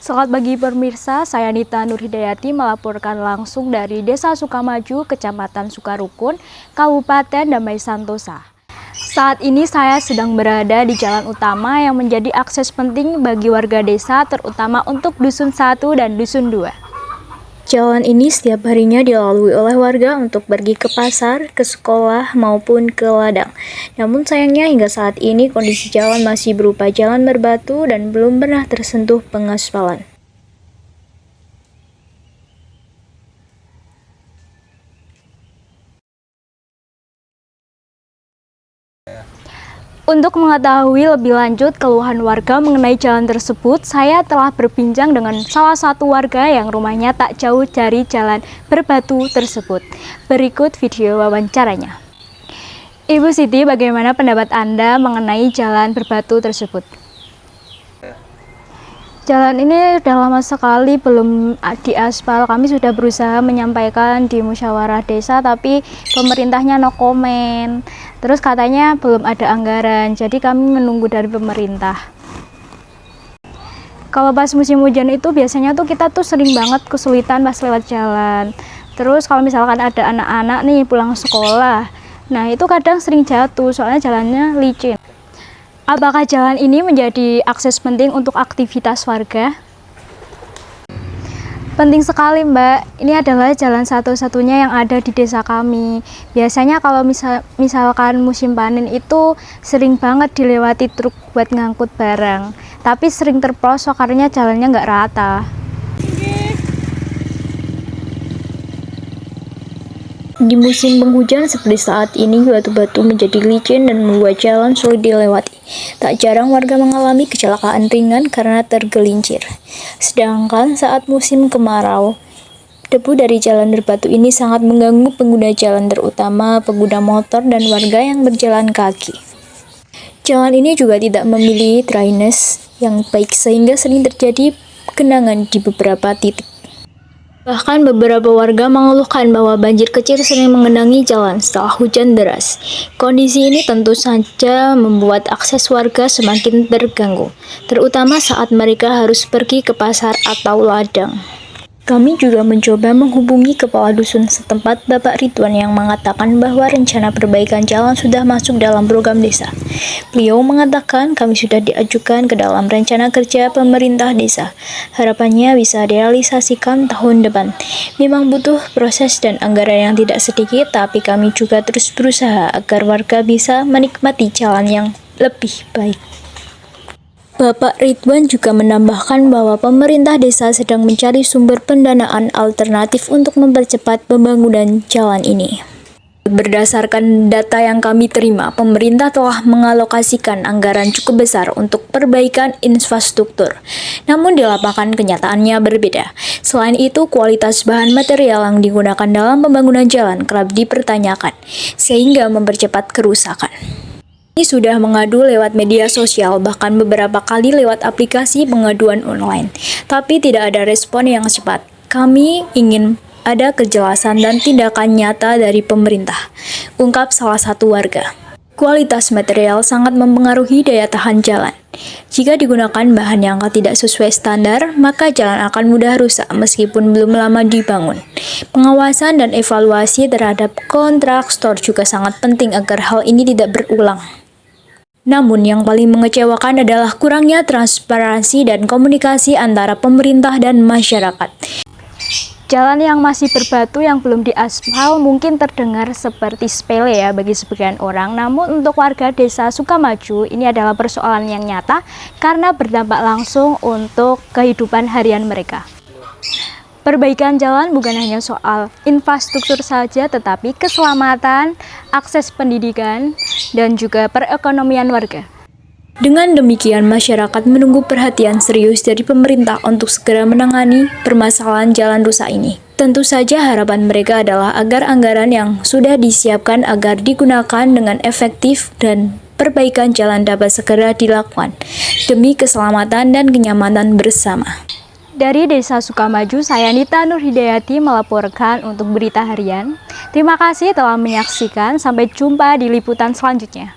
Selamat pagi pemirsa, saya Nita Nurhidayati melaporkan langsung dari Desa Sukamaju, Kecamatan Sukarukun, Kabupaten Damai Santosa. Saat ini saya sedang berada di jalan utama yang menjadi akses penting bagi warga desa, terutama untuk Dusun 1 dan Dusun 2. Jalan ini setiap harinya dilalui oleh warga untuk pergi ke pasar, ke sekolah, maupun ke ladang. Namun sayangnya hingga saat ini kondisi jalan masih berupa jalan berbatu dan belum pernah tersentuh pengaspalan. Untuk mengetahui lebih lanjut keluhan warga mengenai jalan tersebut, saya telah berbincang dengan salah satu warga yang rumahnya tak jauh dari jalan berbatu tersebut. Berikut video wawancaranya. Ibu Siti, bagaimana pendapat Anda mengenai jalan berbatu tersebut? Jalan ini sudah lama sekali belum diaspal. Kami sudah berusaha menyampaikan di musyawarah desa, tapi pemerintahnya no comment. Terus katanya belum ada anggaran, jadi kami menunggu dari pemerintah. Kalau pas musim hujan itu biasanya tuh kita tuh sering banget kesulitan pas lewat jalan. Terus kalau misalkan ada anak-anak nih pulang sekolah, nah itu kadang sering jatuh soalnya jalannya licin. Apakah jalan ini menjadi akses penting untuk aktivitas warga? Penting sekali, Mbak. Ini adalah jalan satu-satunya yang ada di desa kami. Biasanya kalau misalkan musim panen itu sering banget dilewati truk buat ngangkut barang. Tapi sering terpelosok karena jalannya nggak rata. Di musim penghujan seperti saat ini, batu-batu menjadi licin dan membuat jalan sulit dilewati. Tak jarang warga mengalami kecelakaan ringan karena tergelincir. Sedangkan saat musim kemarau, debu dari jalan berbatu ini sangat mengganggu pengguna jalan, terutama pengguna motor dan warga yang berjalan kaki. Jalan ini juga tidak memiliki drainase yang baik sehingga sering terjadi genangan di beberapa titik. Bahkan beberapa warga mengeluhkan bahwa banjir kecil sering mengenangi jalan setelah hujan deras. Kondisi ini tentu saja membuat akses warga semakin terganggu, terutama saat mereka harus pergi ke pasar atau ladang. Kami juga mencoba menghubungi kepala dusun setempat, Bapak Ridwan, yang mengatakan bahwa rencana perbaikan jalan sudah masuk dalam program desa. Beliau mengatakan kami sudah diajukan ke dalam rencana kerja pemerintah desa. Harapannya bisa direalisasikan tahun depan. Memang butuh proses dan anggaran yang tidak sedikit, tapi kami juga terus berusaha agar warga bisa menikmati jalan yang lebih baik. Bapak Ridwan juga menambahkan bahwa pemerintah desa sedang mencari sumber pendanaan alternatif untuk mempercepat pembangunan jalan ini. Berdasarkan data yang kami terima, pemerintah telah mengalokasikan anggaran cukup besar untuk perbaikan infrastruktur. Namun di lapangan kenyataannya berbeda. Selain itu, kualitas bahan material yang digunakan dalam pembangunan jalan kerap dipertanyakan, sehingga mempercepat kerusakan. Ini sudah mengadu lewat media sosial, bahkan beberapa kali lewat aplikasi pengaduan online. Tapi tidak ada respon yang cepat. Kami ingin ada kejelasan dan tindakan nyata dari pemerintah, ungkap salah satu warga. Kualitas material sangat mempengaruhi daya tahan jalan. Jika digunakan bahan yang tidak sesuai standar, maka jalan akan mudah rusak meskipun belum lama dibangun. Pengawasan dan evaluasi terhadap kontraktor juga sangat penting agar hal ini tidak berulang. Namun yang paling mengecewakan adalah kurangnya transparansi dan komunikasi antara pemerintah dan masyarakat. Jalan yang masih berbatu yang belum diaspal mungkin terdengar seperti sepele ya bagi sebagian orang, namun untuk warga desa Sukamaju ini adalah persoalan yang nyata karena berdampak langsung untuk kehidupan harian mereka. Perbaikan jalan bukan hanya soal infrastruktur saja, tetapi keselamatan, akses pendidikan, dan juga perekonomian warga. Dengan demikian, masyarakat menunggu perhatian serius dari pemerintah untuk segera menangani permasalahan jalan rusak ini. Tentu saja harapan mereka adalah agar anggaran yang sudah disiapkan agar digunakan dengan efektif dan perbaikan jalan dapat segera dilakukan demi keselamatan dan kenyamanan bersama. Dari Desa Sukamaju, saya Nita Nurhidayati melaporkan untuk Berita Harian. Terima kasih telah menyaksikan, sampai jumpa di liputan selanjutnya.